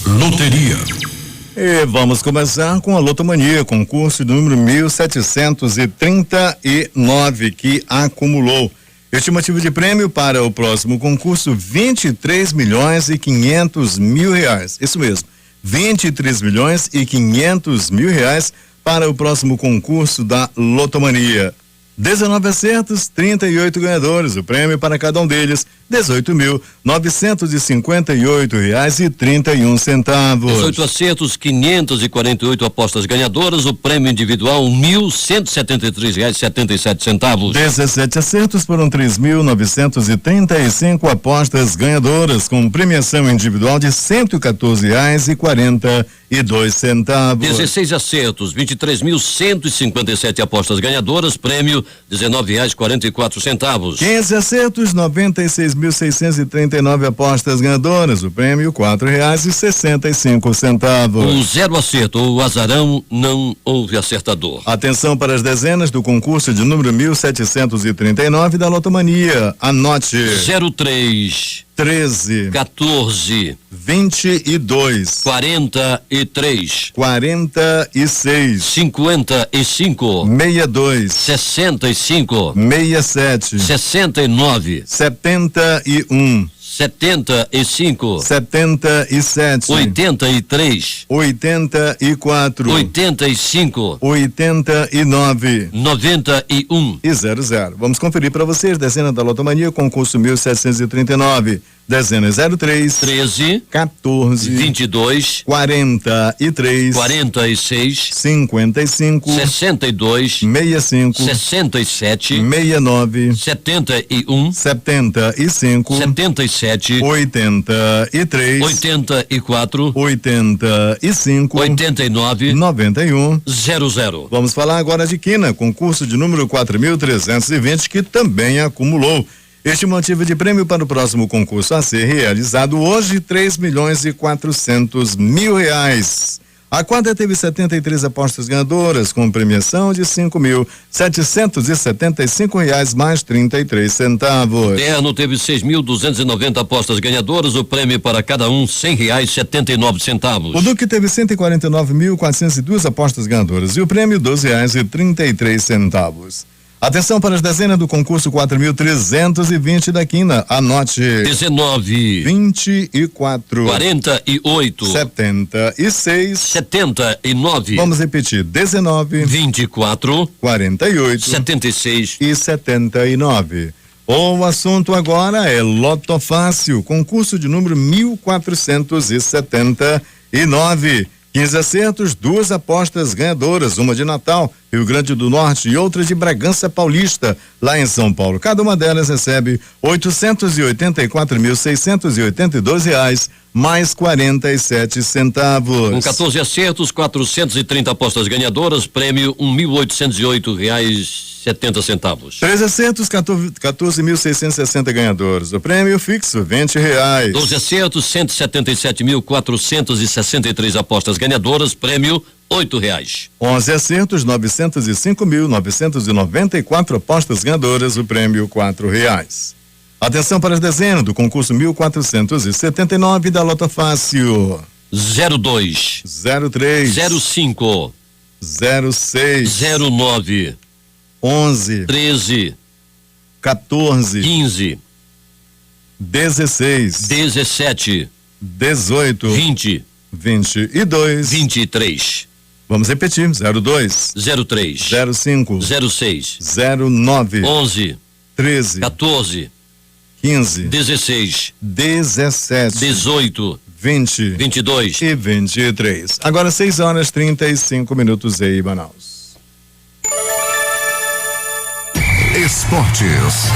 Loteria. E vamos começar com a Lotomania, concurso número 1739, que acumulou. Estimativa de prêmio para o próximo concurso, 23.500.000 reais. Isso mesmo, 23.500.000 reais para o próximo concurso da Lotomania. 19 acertos, 38 ganhadores. O prêmio para cada um deles, R$18.958,31. 18 acertos, 548 apostas ganhadoras. O prêmio individual, R$1.173,77. 17 acertos, foram 3.935 apostas ganhadoras, com premiação individual de R$114,42. 16 acertos, 23.157 apostas ganhadoras, prêmio R$19,44. 15 acertos, 96.639 apostas ganhadoras, o prêmio R$4,65. O 0 acerto, o azarão, não houve acertador. Atenção para as dezenas do concurso de número 1739 da Lotomania. Anote: 03, 13, 14, 22, 43, 46, 55, 62, 65, 67, 69, 71, 75, 77, 83, 84, 85, 89 91 e 00. Vamos conferir para vocês, dezena da Lotomania, concurso 1739. Dezena 03, 13, 14, 22, 43, 46, 55, 62, 65, 67, 69, 71, 75, 77, 83, 84, 85, 89, 91. 00. Vamos falar agora de quina, concurso de número 4.320, que também acumulou. Estimativa de prêmio para o próximo concurso a ser realizado hoje, R$3.400.000. A quadra teve 73 apostas ganhadoras, com premiação de R$5.775 mais 33 centavos. Terno teve 6.290 apostas ganhadoras, o prêmio para cada um R$100,79. O Duque teve 149.402 apostas ganhadoras e o prêmio R$12,33. Atenção para as dezenas do concurso 4.320 da quina. Anote: 19, 24, 48, 76, 79. Vamos repetir: 19, 24, 48, 76 e 79. O assunto agora é Loto Fácil, concurso de número 1479. 15 acertos, 2 apostas ganhadoras, uma de Natal, Rio Grande do Norte e outra de Bragança Paulista, lá em São Paulo. Cada uma delas recebe R$884.682 mais 47 centavos. Com 14 acertos, 430 apostas ganhadoras, prêmio R$1.808,70. 3 acertos, 14.660 ganhadores. O prêmio fixo, R$20. 12 acertos, 177.463 apostas ganhadoras, prêmio R$8. 11 acertos, 905.994 apostas ganhadoras, o prêmio R$4. Atenção para as dezenas do concurso 1479 da Loto Fácil. 02, 03, 05, 06, 09, 11, 13, 14, 15, 16, 17, 18, 20, 22, 23, vamos repetir: 02, 03, 05, 06, 09, 11, 13, 14, 15, 16, 17, 18, 20 22. e 23. Agora 6h35 em Manaus. Esportes.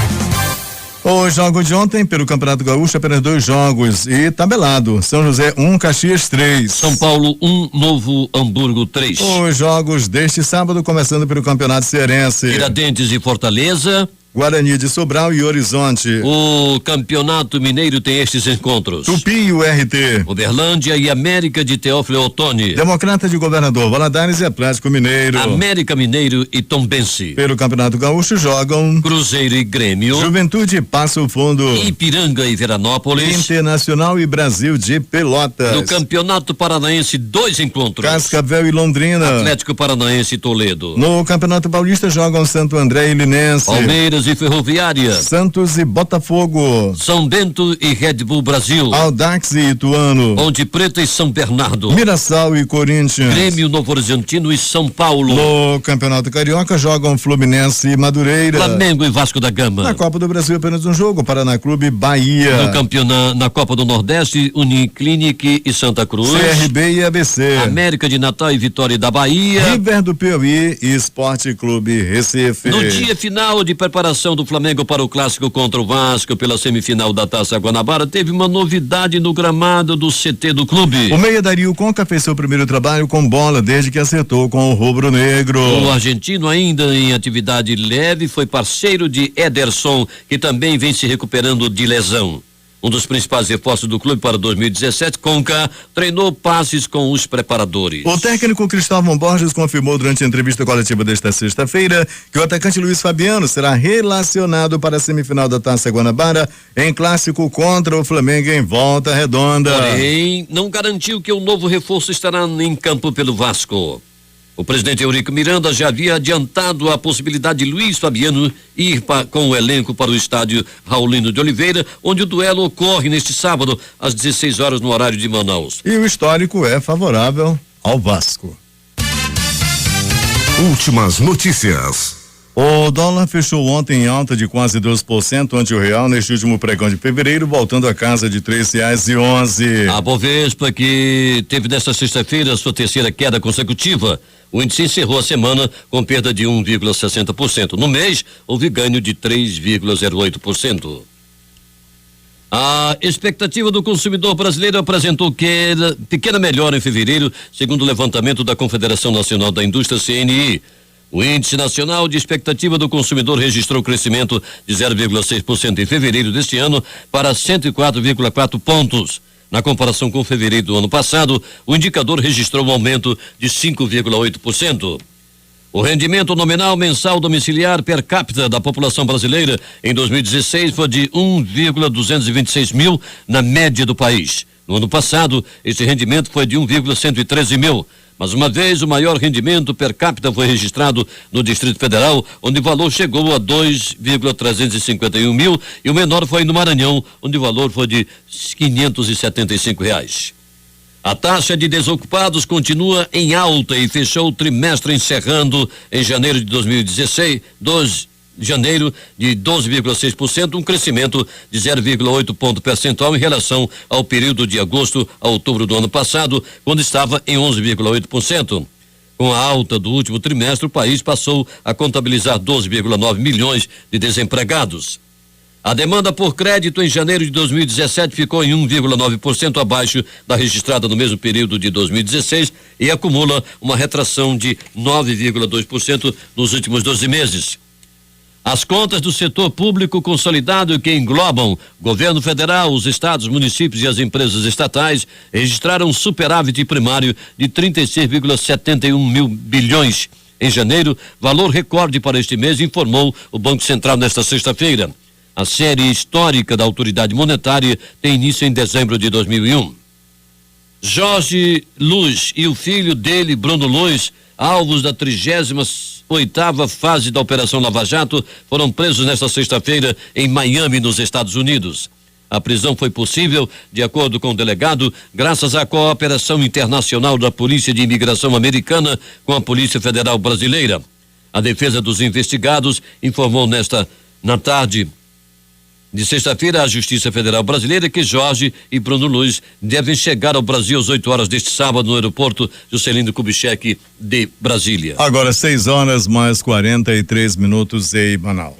Os jogos de ontem pelo Campeonato Gaúcho, apenas 2 jogos e tabelado. São José 1, Caxias 3. São Paulo 1, Novo Hamburgo 3. Os jogos deste sábado, começando pelo Campeonato Cearense. Tiradentes e Fortaleza. Guarani de Sobral e Horizonte. O Campeonato Mineiro tem estes encontros: Tupi e URT. Uberlândia e América de Teófilo Otoni. Democrata de Governador Valadares e Atlético Mineiro. América Mineiro e Tombense. Pelo Campeonato Gaúcho jogam Cruzeiro e Grêmio. Juventude e Passo Fundo. Ipiranga e Veranópolis. Internacional e Brasil de Pelotas. No Campeonato Paranaense, 2 encontros: Cascavel e Londrina. Atlético Paranaense e Toledo. No Campeonato Paulista jogam Santo André e Linense. Palmeiras e Ferroviária. Santos e Botafogo. São Bento e Red Bull Brasil. Audax e Ituano. Ponte Preta e São Bernardo. Mirassol e Corinthians. Grêmio, Novo Horizontino e São Paulo. No Campeonato Carioca jogam Fluminense e Madureira. Flamengo e Vasco da Gama. Na Copa do Brasil apenas um jogo: Paraná Clube e Bahia. No campeonato, na Copa do Nordeste, Uniclinic e Santa Cruz. CRB e ABC. América de Natal e Vitória da Bahia. River do Piauí e Esporte Clube Recife. No dia final de preparação do Flamengo para o clássico contra o Vasco pela semifinal da Taça Guanabara, teve uma novidade no gramado do CT do clube. O meia Dario Conca fez seu primeiro trabalho com bola desde que acertou com o rubro-negro. O argentino, ainda em atividade leve, foi parceiro de Ederson, que também vem se recuperando de lesão. Um dos principais reforços do clube para 2017, Conca treinou passes com os preparadores. O técnico Cristóvão Borges confirmou durante a entrevista coletiva desta sexta-feira que o atacante Luiz Fabiano será relacionado para a semifinal da Taça Guanabara em clássico contra o Flamengo em Volta Redonda. Porém, não garantiu que o novo reforço estará em campo pelo Vasco. O presidente Eurico Miranda já havia adiantado a possibilidade de Luiz Fabiano ir com o elenco para o estádio Raulino de Oliveira, onde o duelo ocorre neste sábado, às 16 horas, no horário de Manaus. E o histórico é favorável ao Vasco. Últimas notícias. O dólar fechou ontem em alta de quase 2% ante o real neste último pregão de fevereiro, voltando a casa de R$3,11. A Bovespa, que teve nesta sexta-feira a sua terceira queda consecutiva, o índice encerrou a semana com perda de 1,60%. No mês, houve ganho de 3,08%. A expectativa do consumidor brasileiro apresentou pequena melhora em fevereiro, segundo o levantamento da Confederação Nacional da Indústria, CNI. O índice nacional de expectativa do consumidor registrou crescimento de 0,6% em fevereiro deste ano para 104,4 pontos. Na comparação com fevereiro do ano passado, o indicador registrou um aumento de 5,8%. O rendimento nominal mensal domiciliar per capita da população brasileira em 2016 foi de 1,226 mil na média do país. No ano passado, esse rendimento foi de 1,113 mil. Mas uma vez o maior rendimento per capita foi registrado no Distrito Federal, onde o valor chegou a 2,351 mil, e o menor foi no Maranhão, onde o valor foi de R$ 575. A taxa de desocupados continua em alta e fechou o trimestre encerrando em janeiro de 2016, janeiro de 12,6%, um crescimento de 0,8 ponto percentual em relação ao período de agosto a outubro do ano passado, quando estava em 11,8%. Com a alta do último trimestre, o país passou a contabilizar 12,9 milhões de desempregados. A demanda por crédito em janeiro de 2017 ficou em 1,9% abaixo da registrada no mesmo período de 2016 e acumula uma retração de 9,2% nos últimos 12 meses. As contas do setor público consolidado, que englobam governo federal, os estados, municípios e as empresas registraram um superávit primário de 36,71 mil bilhões. Em janeiro, valor recorde para este mês, informou o Banco Central nesta sexta-feira. A série histórica da autoridade monetária tem início em dezembro de 2001. Jorge Luz e o filho dele, Bruno Luz, alvos da 38ª fase da Operação Lava Jato, foram presos nesta sexta-feira em Miami, nos Estados Unidos. A prisão foi possível, de acordo com o delegado, graças à cooperação internacional da Polícia de Imigração Americana com a Polícia Federal Brasileira. A defesa dos investigados informou na tarde de sexta-feira, a Justiça Federal Brasileira que Jorge e Bruno Luz devem chegar ao Brasil às 8 horas deste sábado no aeroporto Juscelino Kubitschek de Brasília. Agora 6h mais 43 em Manaus.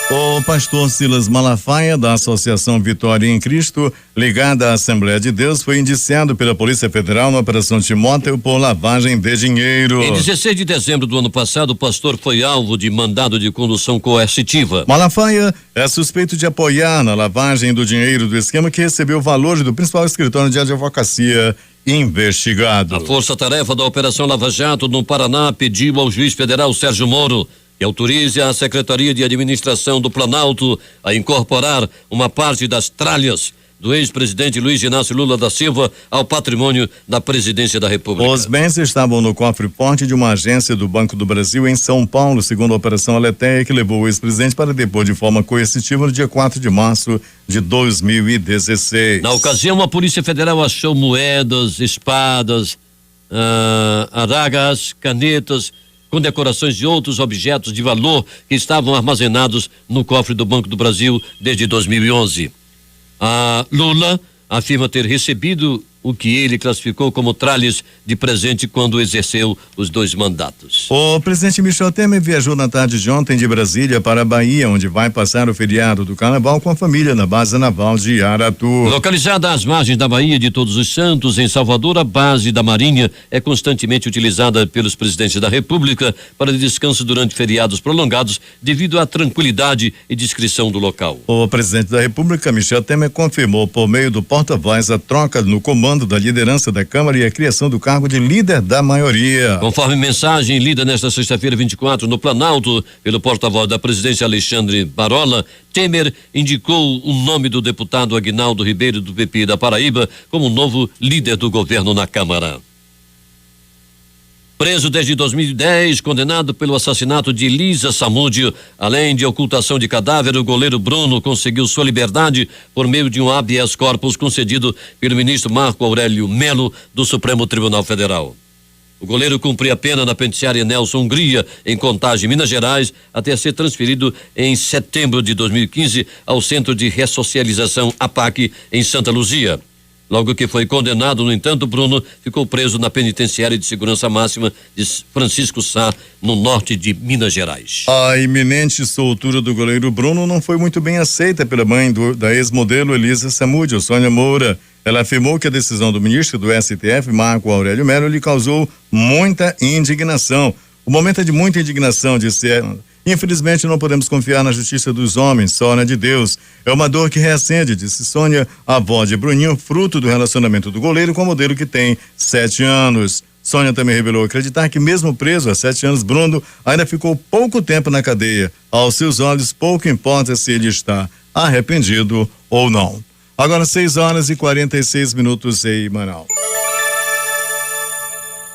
O pastor Silas Malafaia, da Associação Vitória em Cristo, ligada à Assembleia de Deus, foi indiciado pela Polícia Federal na Operação Timóteo por lavagem de dinheiro. Em 16 de dezembro do ano passado, o pastor foi alvo de mandado de condução coercitiva. Malafaia é suspeito de apoiar na lavagem do dinheiro do esquema que recebeu valores do principal escritório de advocacia investigado. A força-tarefa da Operação Lava Jato no Paraná pediu ao juiz federal Sérgio Moro que autorize a Secretaria de Administração do Planalto a incorporar uma parte das tralhas do ex-presidente Luiz Inácio Lula da Silva ao patrimônio da Presidência da República. Os bens estavam no cofre-forte de uma agência do Banco do Brasil em São Paulo, segundo a Operação Aletheia, que levou o ex-presidente para depor de forma coercitiva no dia 4 de março de 2016. Na ocasião, a Polícia Federal achou moedas, espadas, adagas, canetas, condecorações de outros objetos de valor que estavam armazenados no cofre do Banco do Brasil desde 2011. A Lula afirma ter recebido o que ele classificou como tralhas de presente quando exerceu os 2 mandatos. O presidente Michel Temer viajou na tarde de ontem de Brasília para a Bahia, onde vai passar o feriado do Carnaval com a família na base naval de Aratu. Localizada às margens da Baía de Todos os Santos, em Salvador, a base da Marinha é constantemente utilizada pelos presidentes da República para descanso durante feriados prolongados devido à tranquilidade e discrição do local. O presidente da República, Michel Temer, confirmou por meio do porta-voz a troca no comando da liderança da Câmara e a criação do cargo de líder da maioria. Conforme mensagem lida nesta sexta-feira 24 no Planalto pelo porta-voz da presidência Alexandre Barola, Temer indicou o nome do deputado Aguinaldo Ribeiro do PP da Paraíba como novo líder do governo na Câmara. Preso desde 2010, condenado pelo assassinato de Elisa Samúdio, além de ocultação de cadáver, o goleiro Bruno conseguiu sua liberdade por meio de um habeas corpus concedido pelo ministro Marco Aurélio Melo do Supremo Tribunal Federal. O goleiro cumpria a pena na penitenciária Nelson Hungria, em Contagem, Minas Gerais, até ser transferido em setembro de 2015 ao Centro de Ressocialização APAC, em Santa Luzia. Logo que foi condenado, no entanto, Bruno ficou preso na penitenciária de segurança máxima de Francisco Sá, no norte de Minas Gerais. A iminente soltura do goleiro Bruno não foi muito bem aceita pela mãe da ex-modelo Elisa Samúdio, Sônia Moura. Ela afirmou que a decisão do ministro do STF, Marco Aurélio Melo, lhe causou muita indignação. O momento é de muita indignação, disse ela. Infelizmente não podemos confiar na justiça dos homens, só na de Deus. É uma dor que reacende, disse Sônia, avó de Bruninho, fruto do relacionamento do goleiro com o modelo que tem 7 anos. Sônia também revelou acreditar que mesmo preso há 7 anos, Bruno ainda ficou pouco tempo na cadeia. Aos seus olhos, pouco importa se ele está arrependido ou não. Agora 6h46 em Manaus.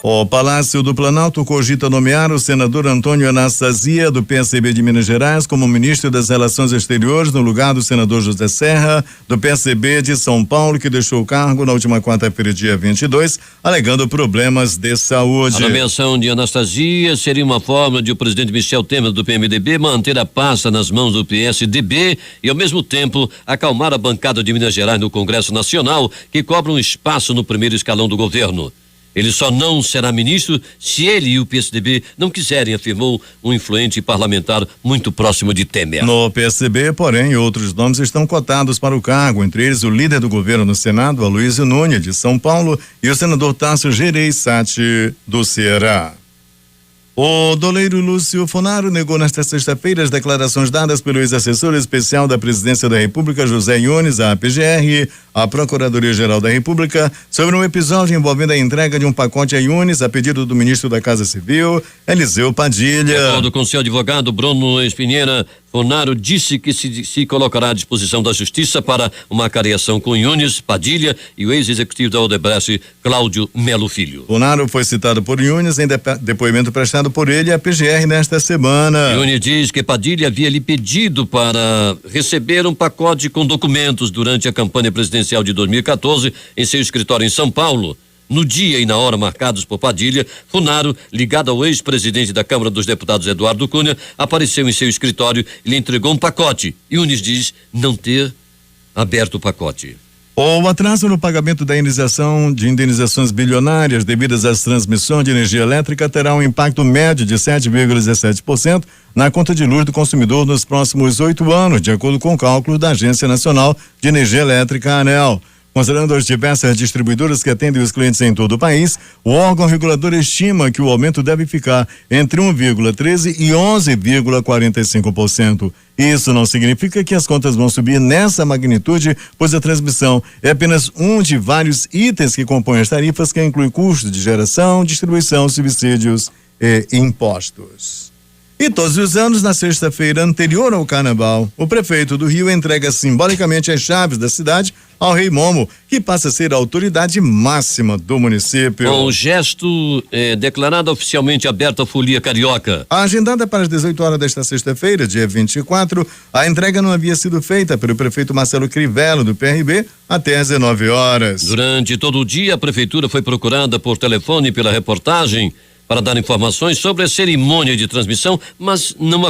O Palácio do Planalto cogita nomear o senador Antônio Anastasia, do PSB de Minas Gerais, como ministro das Relações Exteriores, no lugar do senador José Serra, do PSB de São Paulo, que deixou o cargo na última quarta-feira, dia 22, alegando problemas de saúde. A nomeação de Anastasia seria uma forma de o presidente Michel Temer, do PMDB, manter a pasta nas mãos do PSDB e, ao mesmo tempo, acalmar a bancada de Minas Gerais no Congresso Nacional, que cobra um espaço no primeiro escalão do governo. Ele só não será ministro se ele e o PSDB não quiserem, afirmou um influente parlamentar muito próximo de Temer. No PSDB, porém, outros nomes estão cotados para o cargo, entre eles o líder do governo no Senado, Aloysio Nunes, de São Paulo, e o senador Tássio Gereissati, do Ceará. O doleiro Lúcio Fonaro negou nesta sexta-feira as declarações dadas pelo ex-assessor especial da Presidência da República, José Yunes, à PGR, à Procuradoria-Geral da República, sobre um episódio envolvendo a entrega de um pacote a Yunes a pedido do ministro da Casa Civil, Eliseu Padilha. De acordo com seu advogado, Bruno Espinheira, Fonaro disse que se colocará à disposição da Justiça para uma acariação com Yunes, Padilha e o ex-executivo da Odebrecht, Cláudio Melo Filho. Fonaro foi citado por Yunes em depoimento prestado por ele à PGR nesta semana. Yunes diz que Padilha havia lhe pedido para receber um pacote com documentos durante a campanha presidencial de 2014 em seu escritório em São Paulo. No dia e na hora marcados por Padilha, Fonaro, ligado ao ex-presidente da Câmara dos Deputados, Eduardo Cunha, apareceu em seu escritório e lhe entregou um pacote. Yunes diz não ter aberto o pacote. O atraso no pagamento da indenizações bilionárias devidas às transmissões de energia elétrica terá um impacto médio de 7,17% na conta de luz do consumidor nos próximos 8 anos, de acordo com o cálculo da Agência Nacional de Energia Elétrica, ANEEL. Considerando as diversas distribuidoras que atendem os clientes em todo o país, o órgão regulador estima que o aumento deve ficar entre 1,13% e 11,45%. Isso não significa que as contas vão subir nessa magnitude, pois a transmissão é apenas um de vários itens que compõem as tarifas, que inclui custos de geração, distribuição, subsídios e impostos. E todos os anos, na sexta-feira anterior ao Carnaval, o prefeito do Rio entrega simbolicamente as chaves da cidade ao Rei Momo, que passa a ser a autoridade máxima do município. Com o gesto declarado oficialmente aberto à folia carioca. Agendada para as 18 horas desta sexta-feira, dia 24, a entrega não havia sido feita pelo prefeito Marcelo Crivella, do PRB, até às 19 horas. Durante todo o dia, a prefeitura foi procurada por telefone pela reportagem para dar informações sobre a cerimônia de transmissão, mas não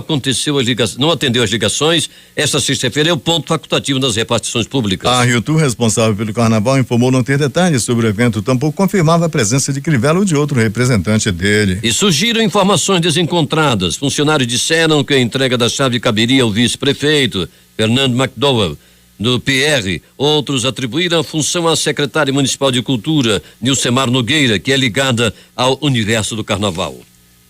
atendeu as ligações. Esta sexta-feira é o ponto facultativo das repartições públicas. A Rio Tour, responsável pelo carnaval, informou não ter detalhes sobre o evento, tampouco confirmava a presença de Crivella ou de outro representante dele. E surgiram informações desencontradas. Funcionários disseram que a entrega da chave caberia ao vice-prefeito, Fernando McDowell, do PR. Outros atribuíram a função à secretária municipal de cultura, Nilcemar Nogueira, que é ligada ao universo do carnaval.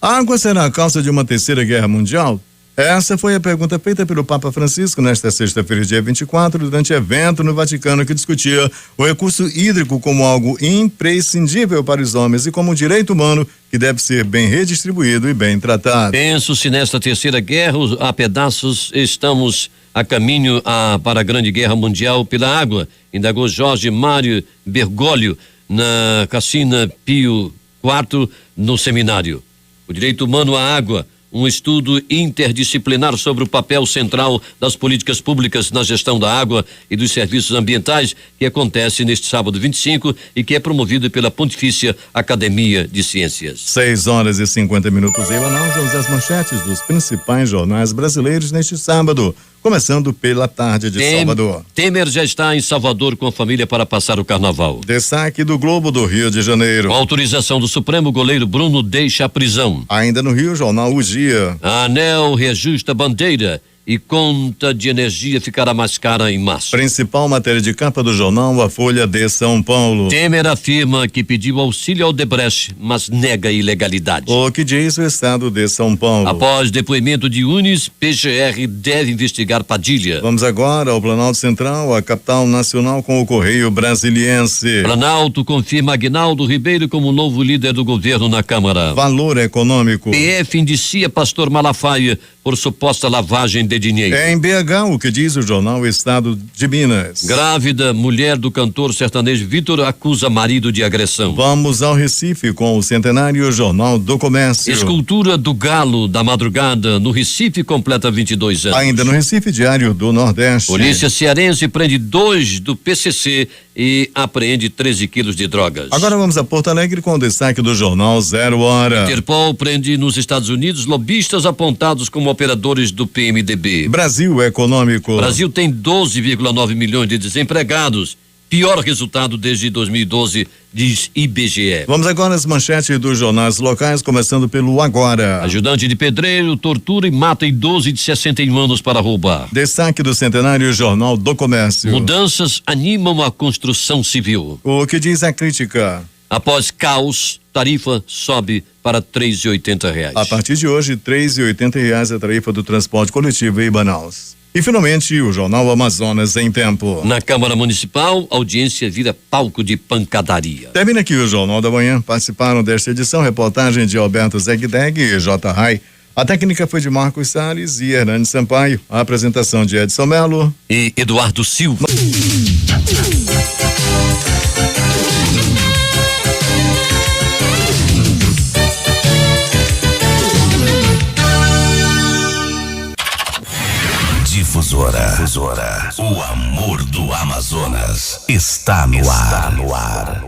A água será a causa de uma terceira guerra mundial? Essa foi a pergunta feita pelo Papa Francisco nesta sexta-feira, dia 24, durante evento no Vaticano que discutia o recurso hídrico como algo imprescindível para os homens e como um direito humano que deve ser bem redistribuído e bem tratado. Penso se nesta terceira guerra, a pedaços, estamos a caminho para a Grande Guerra Mundial pela água, indagou Jorge Mário Bergoglio na Cassina Pio IV no seminário. O direito humano à água, um estudo interdisciplinar sobre o papel central das políticas públicas na gestão da água e dos serviços ambientais, que acontece neste sábado 25 e que é promovido pela Pontifícia Academia de Ciências. 6h50 em Manaus, vamos às manchetes dos principais jornais brasileiros neste sábado, começando pela tarde de Salvador. Temer já está em Salvador com a família para passar o carnaval. Destaque do Globo do Rio de Janeiro. Com autorização do Supremo, goleiro Bruno deixa a prisão. Ainda no Rio, jornal O Dia. A ANEEL reajusta bandeira e conta de energia ficará mais cara em março. Principal matéria de capa do jornal A Folha de São Paulo. Temer afirma que pediu auxílio ao Odebrecht, mas nega ilegalidade. O que diz o estado de São Paulo. Após depoimento de Unis, PGR deve investigar Padilha. Vamos agora ao Planalto Central, a capital nacional, com o Correio Brasiliense. Planalto confirma Aguinaldo Ribeiro como novo líder do governo na Câmara. Valor econômico. PF indicia pastor Malafaia por suposta lavagem de dinheiro. Em BH, o que diz o jornal Estado de Minas. Grávida, mulher do cantor sertanejo Vitor acusa marido de agressão. Vamos ao Recife com o centenário Jornal do Comércio. Escultura do Galo da Madrugada no Recife completa 22 anos. Ainda no Recife, Diário do Nordeste. Polícia cearense prende 2 do PCC e apreende 13 quilos de drogas. Agora vamos a Porto Alegre com o destaque do jornal 0 Hora. Interpol prende nos Estados Unidos lobistas apontados como operadores do PMDB. Brasil Econômico. Brasil tem 12,9 milhões de desempregados. Pior resultado desde 2012, diz IBGE. Vamos agora às manchetes dos jornais locais, começando pelo Agora. Ajudante de pedreiro tortura e mata idoso de 61 anos para roubar. Destaque do centenário Jornal do Comércio. Mudanças animam a construção civil. O que diz a crítica? Após caos, tarifa sobe para R$3,80. A partir de hoje, R$3,80 a tarifa do transporte coletivo em Manaus. E finalmente, o Jornal Amazonas em Tempo. Na Câmara Municipal, audiência vira palco de pancadaria. Termina aqui o Jornal da Manhã. Participaram desta edição reportagem de Alberto Zegdeg e J. Rai. A técnica foi de Marcos Salles e Hernani Sampaio. A apresentação de Edson Melo e Eduardo Silva. Difusora. O amor do Amazonas está no ar.